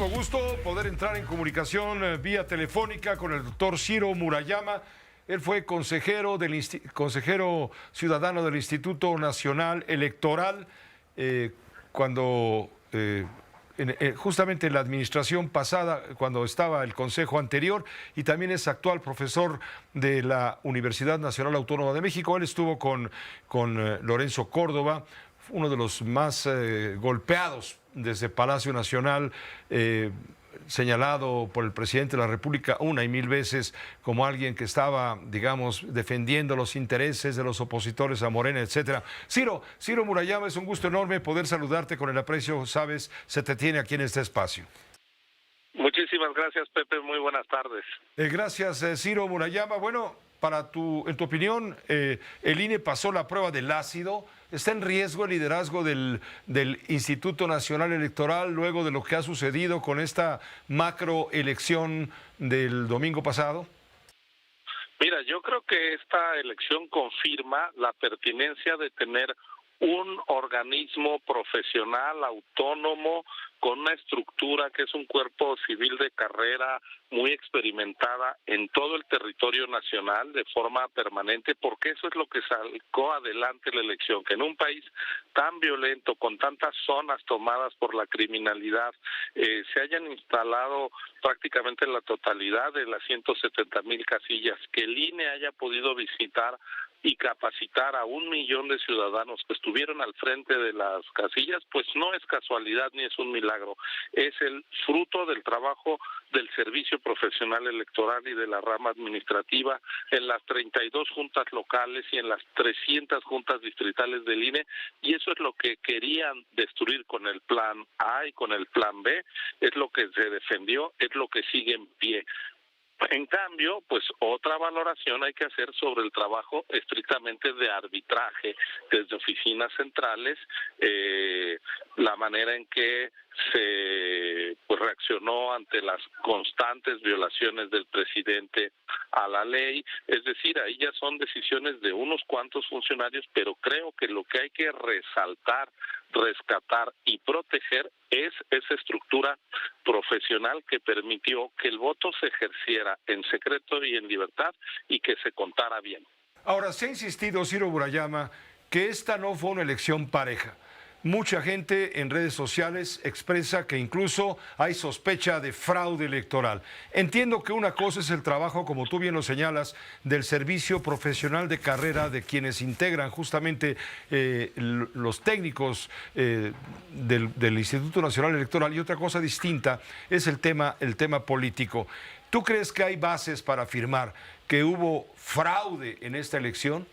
muchísimo gusto poder entrar en comunicación vía telefónica con el doctor Ciro Murayama. Él fue consejero ciudadano del Instituto Nacional Electoral cuando justamente en la administración pasada, cuando estaba el consejo anterior, y también es actual profesor de la Universidad Nacional Autónoma de México. Él estuvo con Lorenzo Córdoba, uno de los más golpeados desde Palacio Nacional, señalado por el presidente de la República una y mil veces como alguien que estaba, digamos, defendiendo los intereses de los opositores a Morena, etcétera. Ciro Murayama, es un gusto enorme poder saludarte con el aprecio, sabes, se te tiene aquí en este espacio. Muchísimas gracias, Pepe, muy buenas tardes. Gracias, Ciro Murayama. Bueno, en tu opinión, el INE pasó la prueba del ácido. ¿Está en riesgo el liderazgo del Instituto Nacional Electoral luego de lo que ha sucedido con esta macroelección del domingo pasado? Mira, yo creo que esta elección confirma la pertinencia de tener un organismo profesional, autónomo, con una estructura que es un cuerpo civil de carrera muy experimentada en todo el territorio nacional de forma permanente, porque eso es lo que sacó adelante la elección, que en un país tan violento, con tantas zonas tomadas por la criminalidad, se hayan instalado prácticamente la totalidad de las 170,000 casillas, que el INE haya podido visitar y capacitar a 1 millón de ciudadanos que estuvieron al frente de las casillas, pues no es casualidad ni es un milagro, es el fruto del trabajo del Servicio Profesional Electoral y de la rama administrativa en las 32 juntas locales y en las 300 juntas distritales del INE, y eso es lo que querían destruir con el plan A y con el plan B, es lo que se defendió, es lo que sigue en pie. En cambio, pues otra valoración hay que hacer sobre el trabajo estrictamente de arbitraje desde oficinas centrales, la manera en que se reaccionó ante las constantes violaciones del presidente a la ley, es decir, ahí ya son decisiones de unos cuantos funcionarios, pero creo que lo que hay que resaltar, rescatar y proteger es esa estructura profesional que permitió que el voto se ejerciera en secreto y en libertad y que se contara bien. Ahora, se ha insistido, Ciro Murayama, que esta no fue una elección pareja. Mucha gente en redes sociales expresa que incluso hay sospecha de fraude electoral. Entiendo que una cosa es el trabajo, como tú bien lo señalas, del servicio profesional de carrera de quienes integran justamente los técnicos del Instituto Nacional Electoral, y otra cosa distinta es el tema político. ¿Tú crees que hay bases para afirmar que hubo fraude en esta elección?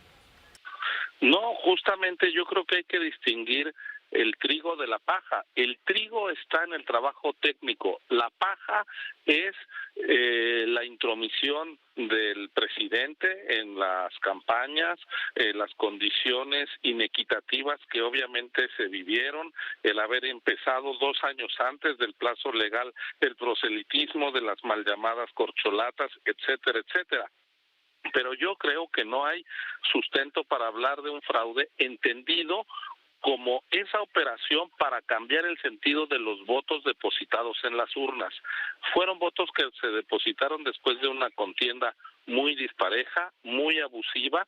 No, justamente yo creo que hay que distinguir el trigo de la paja. El trigo está en el trabajo técnico, la paja es la intromisión del presidente en las campañas, las condiciones inequitativas que obviamente se vivieron, el haber empezado 2 años antes del plazo legal el proselitismo de las mal llamadas corcholatas, etcétera, etcétera. Pero yo creo que no hay sustento para hablar de un fraude entendido como esa operación para cambiar el sentido de los votos depositados en las urnas. Fueron votos que se depositaron después de una contienda muy dispareja, muy abusiva,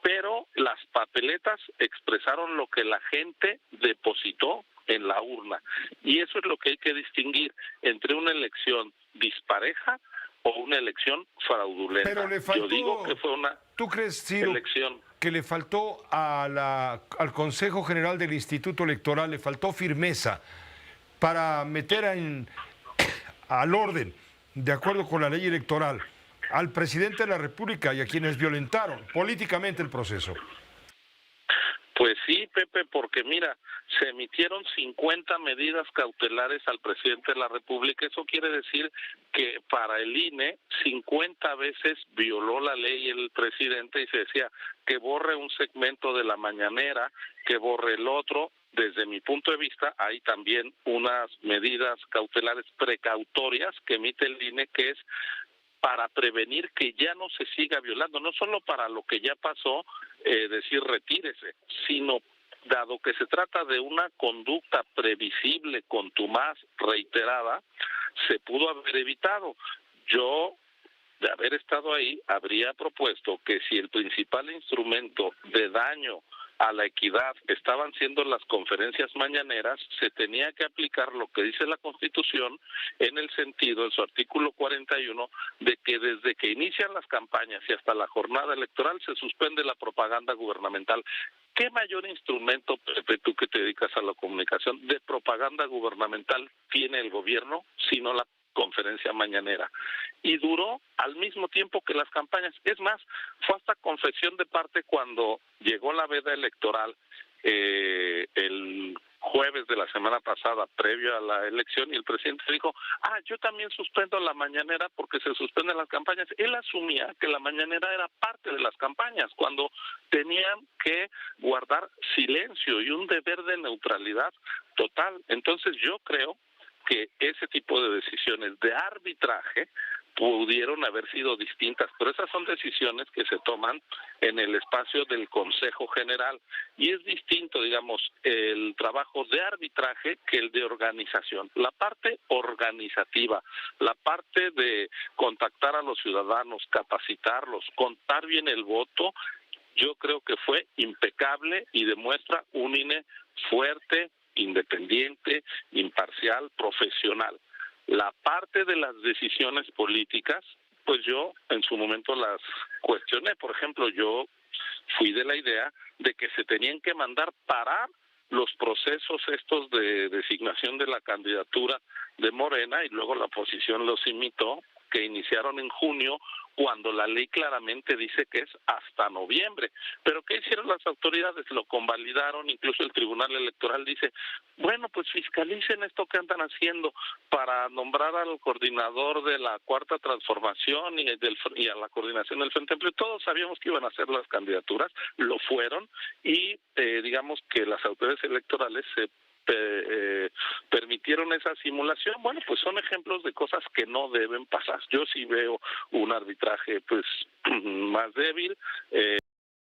pero las papeletas expresaron lo que la gente depositó en la urna. Y eso es lo que hay que distinguir entre una elección dispareja o una elección fraudulenta. Pero le faltó, yo digo que fue una ¿tú crees, Ciro, elección que le faltó al Consejo General del Instituto Electoral, le faltó firmeza para meter al orden, de acuerdo con la ley electoral, al presidente de la República y a quienes violentaron políticamente el proceso? Pues sí, Pepe, porque mira, se emitieron 50 medidas cautelares al presidente de la República. Eso quiere decir que para el INE 50 veces violó la ley el presidente y se decía que borre un segmento de la mañanera, que borre el otro. Desde mi punto de vista, hay también unas medidas cautelares precautorias que emite el INE, que es para prevenir que ya no se siga violando, no solo para lo que ya pasó, decir retírese, sino dado que se trata de una conducta previsible, contumaz, reiterada, se pudo haber evitado. Yo, de haber estado ahí, habría propuesto que si el principal instrumento de daño a la equidad estaban siendo las conferencias mañaneras, se tenía que aplicar lo que dice la Constitución en el sentido, en su artículo 41, de que desde que inician las campañas y hasta la jornada electoral se suspende la propaganda gubernamental. ¿Qué mayor instrumento, Pepe, tú que te dedicas a la comunicación, de propaganda gubernamental tiene el gobierno, sino la conferencia mañanera? Y duró al mismo tiempo que las campañas. Es más, fue hasta confesión de parte cuando llegó la veda electoral el jueves de la semana pasada, previo a la elección, y el presidente dijo, yo también suspendo la mañanera porque se suspenden las campañas. Él asumía que la mañanera era parte de las campañas, cuando tenían que guardar silencio y un deber de neutralidad total. Entonces yo creo que ese tipo de decisiones de arbitraje pudieron haber sido distintas, pero esas son decisiones que se toman en el espacio del Consejo General y es distinto, digamos, el trabajo de arbitraje que el de organización. La parte organizativa, la parte de contactar a los ciudadanos, capacitarlos, contar bien el voto, yo creo que fue impecable y demuestra un INE fuerte, independiente, imparcial, profesional. La parte de las decisiones políticas, pues yo en su momento las cuestioné. Por ejemplo, yo fui de la idea de que se tenían que mandar parar los procesos estos de designación de la candidatura de Morena, y luego la oposición los imitó, que iniciaron en junio, cuando la ley claramente dice que es hasta noviembre. Pero ¿qué hicieron las autoridades? Lo convalidaron, incluso el Tribunal Electoral dice, bueno, pues fiscalicen esto que andan haciendo para nombrar al coordinador de la Cuarta Transformación y a la coordinación del Frente Amplio. Todos sabíamos que iban a ser las candidaturas, lo fueron, y digamos que las autoridades electorales se permitieron esa simulación. Bueno, pues son ejemplos de cosas que no deben pasar. Yo sí veo un arbitraje pues más débil,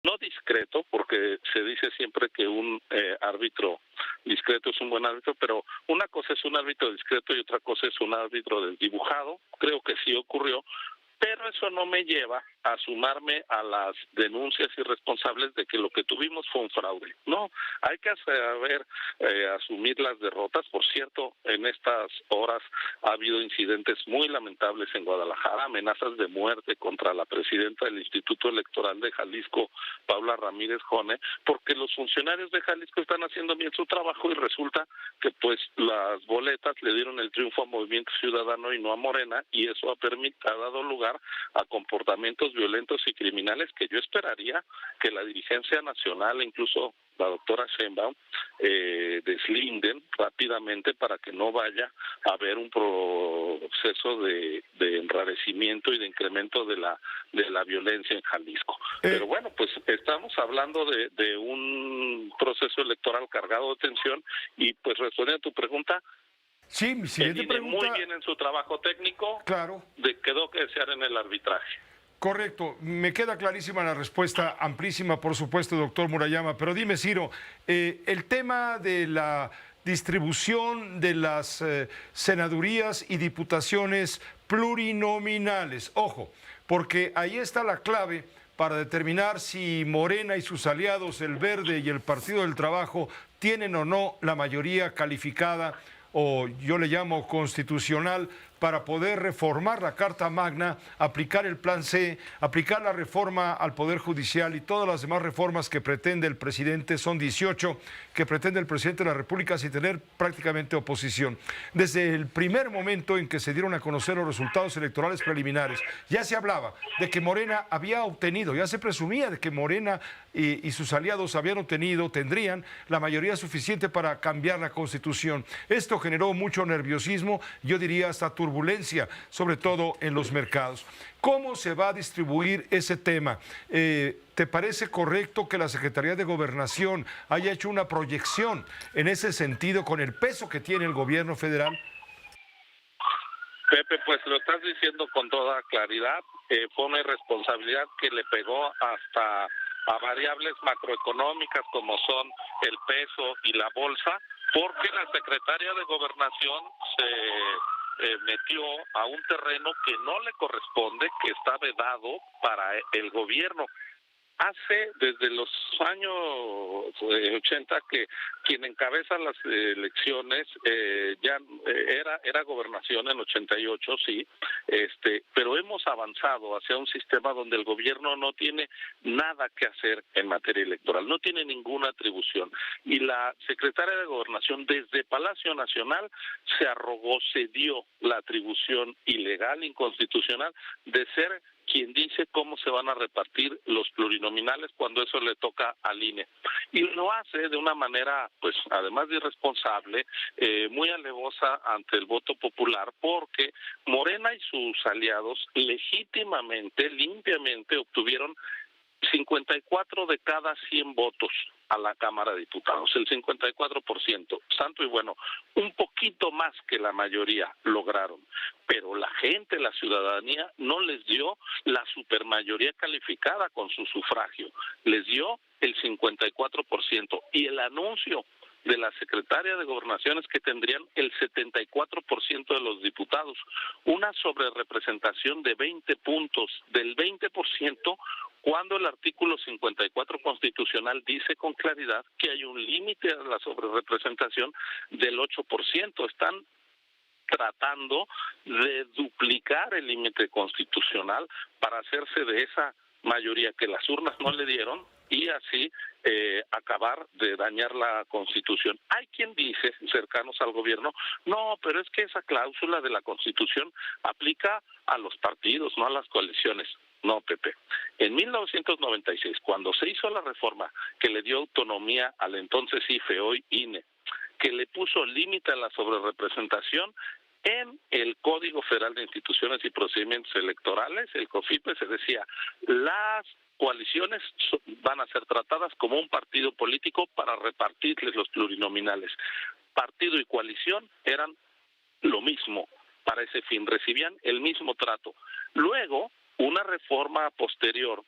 no discreto, porque se dice siempre que un árbitro discreto es un buen árbitro, pero una cosa es un árbitro discreto y otra cosa es un árbitro desdibujado. Creo que sí ocurrió, pero eso no me lleva a sumarme a las denuncias irresponsables de que lo que tuvimos fue un fraude. No, hay que saber asumir las derrotas. Por cierto, en estas horas ha habido incidentes muy lamentables en Guadalajara, amenazas de muerte contra la presidenta del Instituto Electoral de Jalisco, Paula Ramírez Jone, porque los funcionarios de Jalisco están haciendo bien su trabajo y resulta que pues las boletas le dieron el triunfo a Movimiento Ciudadano y no a Morena, y eso ha dado lugar a comportamientos violentos y criminales que yo esperaría que la dirigencia nacional, incluso la doctora Sheinbaum, deslinden rápidamente para que no vaya a haber un proceso de enrarecimiento y de incremento de la violencia en Jalisco. Pero bueno, pues estamos hablando de un proceso electoral cargado de tensión y pues respondiendo a tu pregunta, sí, mi siguiente pregunta. Muy bien en su trabajo técnico, claro. Quedó que desear en el arbitraje. Correcto, me queda clarísima la respuesta, amplísima por supuesto, doctor Murayama, pero dime, Ciro, el tema de la distribución de las senadurías y diputaciones plurinominales, ojo, porque ahí está la clave para determinar si Morena y sus aliados, el Verde y el Partido del Trabajo, tienen o no la mayoría calificada, o yo le llamo constitucional, para poder reformar la Carta Magna, aplicar el Plan C, aplicar la reforma al Poder Judicial y todas las demás reformas que pretende el presidente, son 18 que pretende el presidente de la República sin tener prácticamente oposición. Desde el primer momento en que se dieron a conocer los resultados electorales preliminares, ya se hablaba de que Morena había obtenido, ya se presumía de que Morena y sus aliados habían obtenido, tendrían la mayoría suficiente para cambiar la Constitución. Esto generó mucho nerviosismo, yo diría hasta turbulencia, sobre todo en los mercados. ¿Cómo se va a distribuir ese tema? ¿Te parece correcto que la Secretaría de Gobernación haya hecho una proyección en ese sentido con el peso que tiene el gobierno federal? Pepe, pues lo estás diciendo con toda claridad. Fue una irresponsabilidad que le pegó hasta a variables macroeconómicas como son el peso y la bolsa, porque la secretaria de Gobernación se metió a un terreno que no le corresponde, que está vedado para el gobierno. Hace desde los años 80 que quien encabeza las elecciones era Gobernación en 88, sí, pero hemos avanzado hacia un sistema donde el gobierno no tiene nada que hacer en materia electoral, no tiene ninguna atribución, y la secretaria de Gobernación desde Palacio Nacional se arrogó, se dio la atribución ilegal, inconstitucional de ser quien dice cómo se van a repartir los plurinominales cuando eso le toca al INE. Y lo hace de una manera, pues, además de irresponsable, muy alevosa ante el voto popular, porque Morena y sus aliados legítimamente, limpiamente obtuvieron 54 de cada 100 votos a la Cámara de Diputados, el 54%, santo y bueno, un poquito más que la mayoría lograron, pero la gente, la ciudadanía, no les dio la supermayoría calificada con su sufragio, les dio el 54%, y el anuncio de la secretaria de Gobernación es que tendrían el 74% de los diputados, una sobrerepresentación de 20 puntos, del 20%, cuando el artículo 54 constitucional dice con claridad que hay un límite a la sobrerepresentación del 8%. Están tratando de duplicar el límite constitucional para hacerse de esa mayoría que las urnas no le dieron y así acabar de dañar la Constitución. Hay quien dice, cercanos al gobierno, no, pero es que esa cláusula de la Constitución aplica a los partidos, no a las coaliciones. No, Pepe. En 1996, cuando se hizo la reforma que le dio autonomía al entonces IFE, hoy INE, que le puso límite a la sobrerepresentación, en el Código Federal de Instituciones y Procedimientos Electorales, el COFIPE, se decía, las coaliciones van a ser tratadas como un partido político para repartirles los plurinominales. Partido y coalición eran lo mismo para ese fin, recibían el mismo trato. Luego, una reforma posterior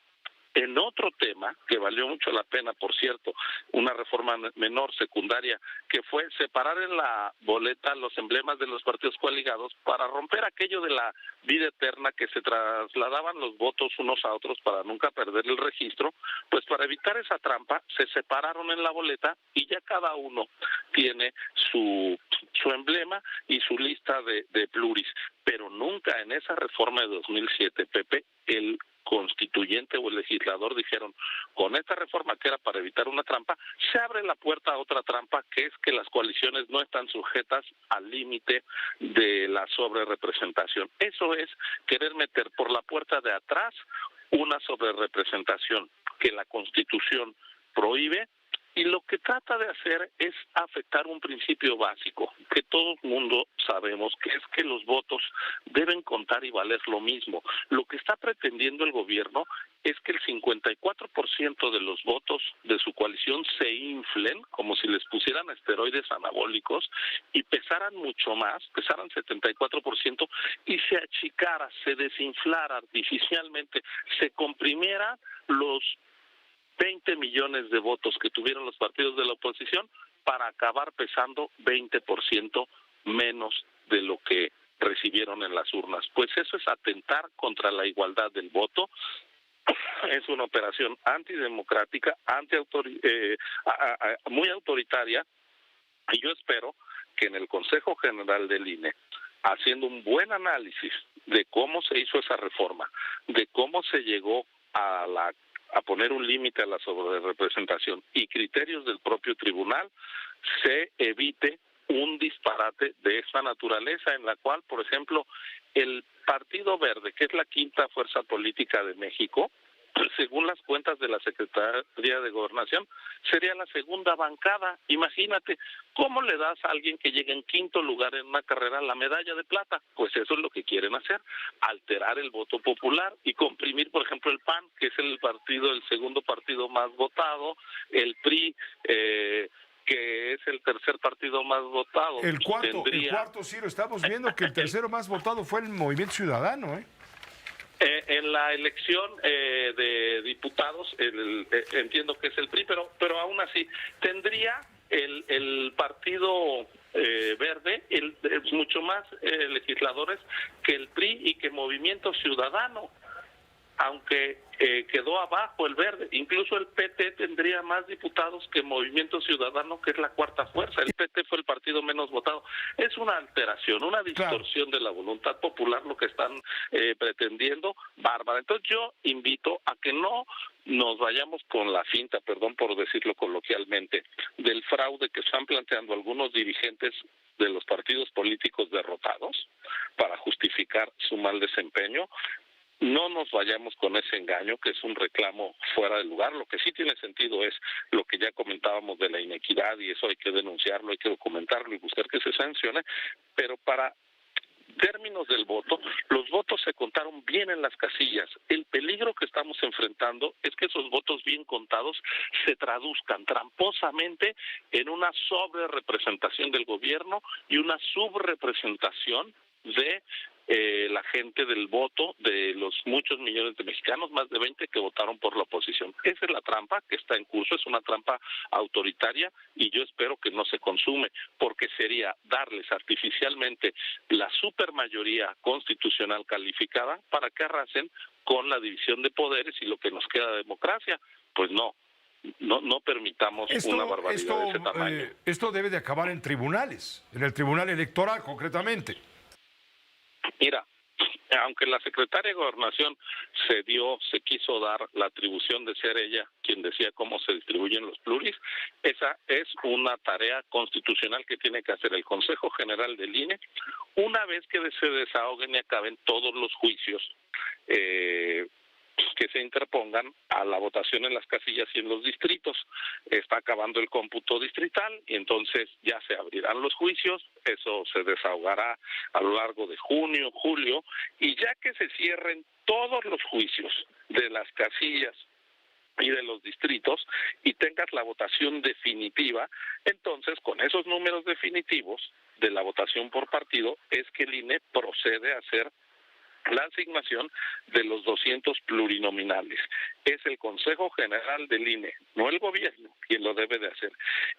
en otro tema, que valió mucho la pena, por cierto, una reforma menor, secundaria, que fue separar en la boleta los emblemas de los partidos coaligados para romper aquello de la vida eterna, que se trasladaban los votos unos a otros para nunca perder el registro. Pues para evitar esa trampa, se separaron en la boleta y ya cada uno tiene su emblema y su lista de pluris. Pero nunca en esa reforma de 2007, Pepe, el constituyente o el legislador dijeron, con esta reforma que era para evitar una trampa, se abre la puerta a otra trampa, que es que las coaliciones no están sujetas al límite de la sobrerepresentación. Eso es querer meter por la puerta de atrás una sobrerepresentación que la Constitución prohíbe, y lo que trata de hacer es afectar un principio básico que todo el mundo sabemos, que es que los votos deben contar y valer lo mismo. Lo que está pretendiendo el gobierno es que el 54% de los votos de su coalición se inflen como si les pusieran esteroides anabólicos y pesaran mucho más, pesaran 74%, y se achicara, se desinflara artificialmente, se comprimiera los 20 millones de votos que tuvieron los partidos de la oposición para acabar pesando 20% menos de lo que recibieron en las urnas. Pues eso es atentar contra la igualdad del voto. Es una operación antidemocrática, muy autoritaria, y yo espero que en el Consejo General del INE, haciendo un buen análisis de cómo se hizo esa reforma, de cómo se llegó a poner un límite a la sobrerepresentación y criterios del propio tribunal, se evite un disparate de esta naturaleza en la cual, por ejemplo, el Partido Verde, que es la quinta fuerza política de México, según las cuentas de la Secretaría de Gobernación, sería la segunda bancada. Imagínate, ¿cómo le das a alguien que llega en quinto lugar en una carrera la medalla de plata? Pues eso es lo que quieren hacer, alterar el voto popular y comprimir, por ejemplo, el PAN, que es el segundo partido más votado, el PRI, que es el tercer partido más votado. El cuarto, Ciro, estamos viendo que el tercero más votado fue el Movimiento Ciudadano, ¿eh? En la elección de diputados, entiendo que es el PRI, pero aún así tendría el Partido Verde mucho más legisladores que el PRI y que Movimiento Ciudadano, aunque quedó abajo el Verde. Incluso el PT tendría más diputados que Movimiento Ciudadano, que es la cuarta fuerza. El PT fue el partido menos votado. Es una alteración, una distorsión de la voluntad popular lo que están pretendiendo, bárbara. Entonces yo invito a que no nos vayamos con la finta, perdón por decirlo coloquialmente, del fraude que están planteando algunos dirigentes de los partidos políticos derrotados para justificar su mal desempeño. No nos vayamos con ese engaño, que es un reclamo fuera de lugar. Lo que sí tiene sentido es lo que ya comentábamos de la inequidad, y eso hay que denunciarlo, hay que documentarlo y buscar que se sancione, pero para términos del voto, los votos se contaron bien en las casillas. El peligro que estamos enfrentando es que esos votos bien contados se traduzcan tramposamente en una sobrerepresentación del gobierno y una subrepresentación de la gente del voto de los muchos millones de mexicanos, más de 20 que votaron por la oposición. Esa es la trampa que está en curso, es una trampa autoritaria y yo espero que no se consume, porque sería darles artificialmente la supermayoría constitucional calificada para que arrasen con la división de poderes y lo que nos queda de democracia. Pues no permitamos una barbaridad de ese tamaño. Esto debe de acabar en tribunales, en el Tribunal Electoral concretamente. Mira, aunque la secretaria de Gobernación se quiso dar la atribución de ser ella quien decía cómo se distribuyen los pluris, esa es una tarea constitucional que tiene que hacer el Consejo General del INE una vez que se desahoguen y acaben todos los juicios que se interpongan a la votación en las casillas y en los distritos. Está acabando el cómputo distrital y entonces ya se abrirán los juicios, eso se desahogará a lo largo de junio, julio, y ya que se cierren todos los juicios de las casillas y de los distritos y tengas la votación definitiva, entonces con esos números definitivos de la votación por partido es que el INE procede a hacer la asignación de los 200 plurinominales. Es el Consejo General del INE, no el gobierno, quien lo debe de hacer.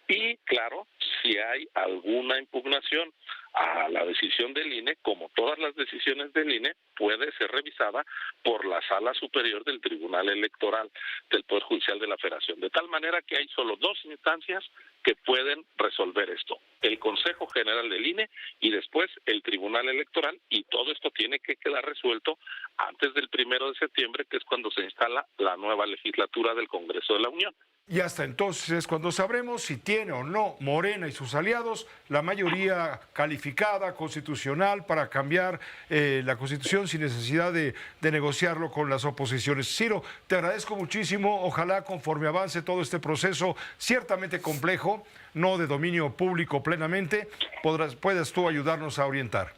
Y claro, si hay alguna impugnación a la decisión del INE, como todas las decisiones del INE, puede ser revisada por la Sala Superior del Tribunal Electoral del Poder Judicial de la Federación. De tal manera que hay solo dos instancias que pueden resolver esto: el Consejo General del INE y después el Tribunal Electoral, y todo esto tiene que quedar resuelto antes del 1 de septiembre, que es cuando se instala la nueva legislatura del Congreso de la Unión. Y hasta entonces es cuando sabremos si tiene o no Morena y sus aliados la mayoría calificada constitucional para cambiar la Constitución sin necesidad de negociarlo con las oposiciones. Ciro, te agradezco muchísimo. Ojalá conforme avance todo este proceso ciertamente complejo, no de dominio público plenamente, puedas tú ayudarnos a orientar.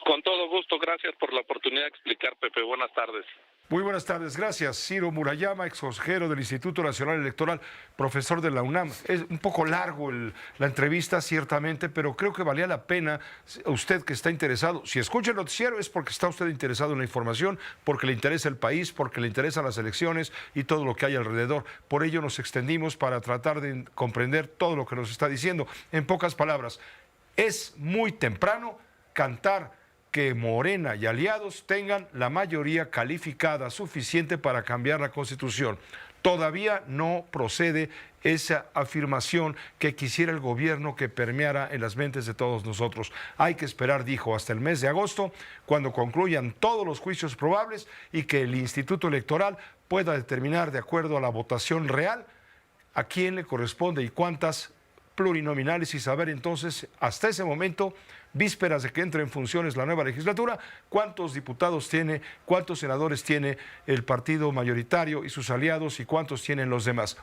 Con todo gusto, gracias por la oportunidad de explicar, Pepe. Buenas tardes. Muy buenas tardes, gracias. Ciro Murayama, ex consejero del Instituto Nacional Electoral, profesor de la UNAM. Es un poco largo la entrevista, ciertamente, pero creo que valía la pena. Usted que está interesado, si escucha el noticiero es porque está usted interesado en la información, porque le interesa el país, porque le interesan las elecciones y todo lo que hay alrededor. Por ello nos extendimos para tratar de comprender todo lo que nos está diciendo. En pocas palabras, es muy temprano cantar que Morena y aliados tengan la mayoría calificada suficiente para cambiar la Constitución. Todavía no procede esa afirmación que quisiera el gobierno que permeara en las mentes de todos nosotros. Hay que esperar, dijo, hasta el mes de agosto, cuando concluyan todos los juicios probables y que el Instituto Electoral pueda determinar, de acuerdo a la votación real, a quién le corresponde y cuántas plurinominales, y saber entonces, hasta ese momento, vísperas de que entre en funciones la nueva legislatura, cuántos diputados tiene, cuántos senadores tiene el partido mayoritario y sus aliados y cuántos tienen los demás.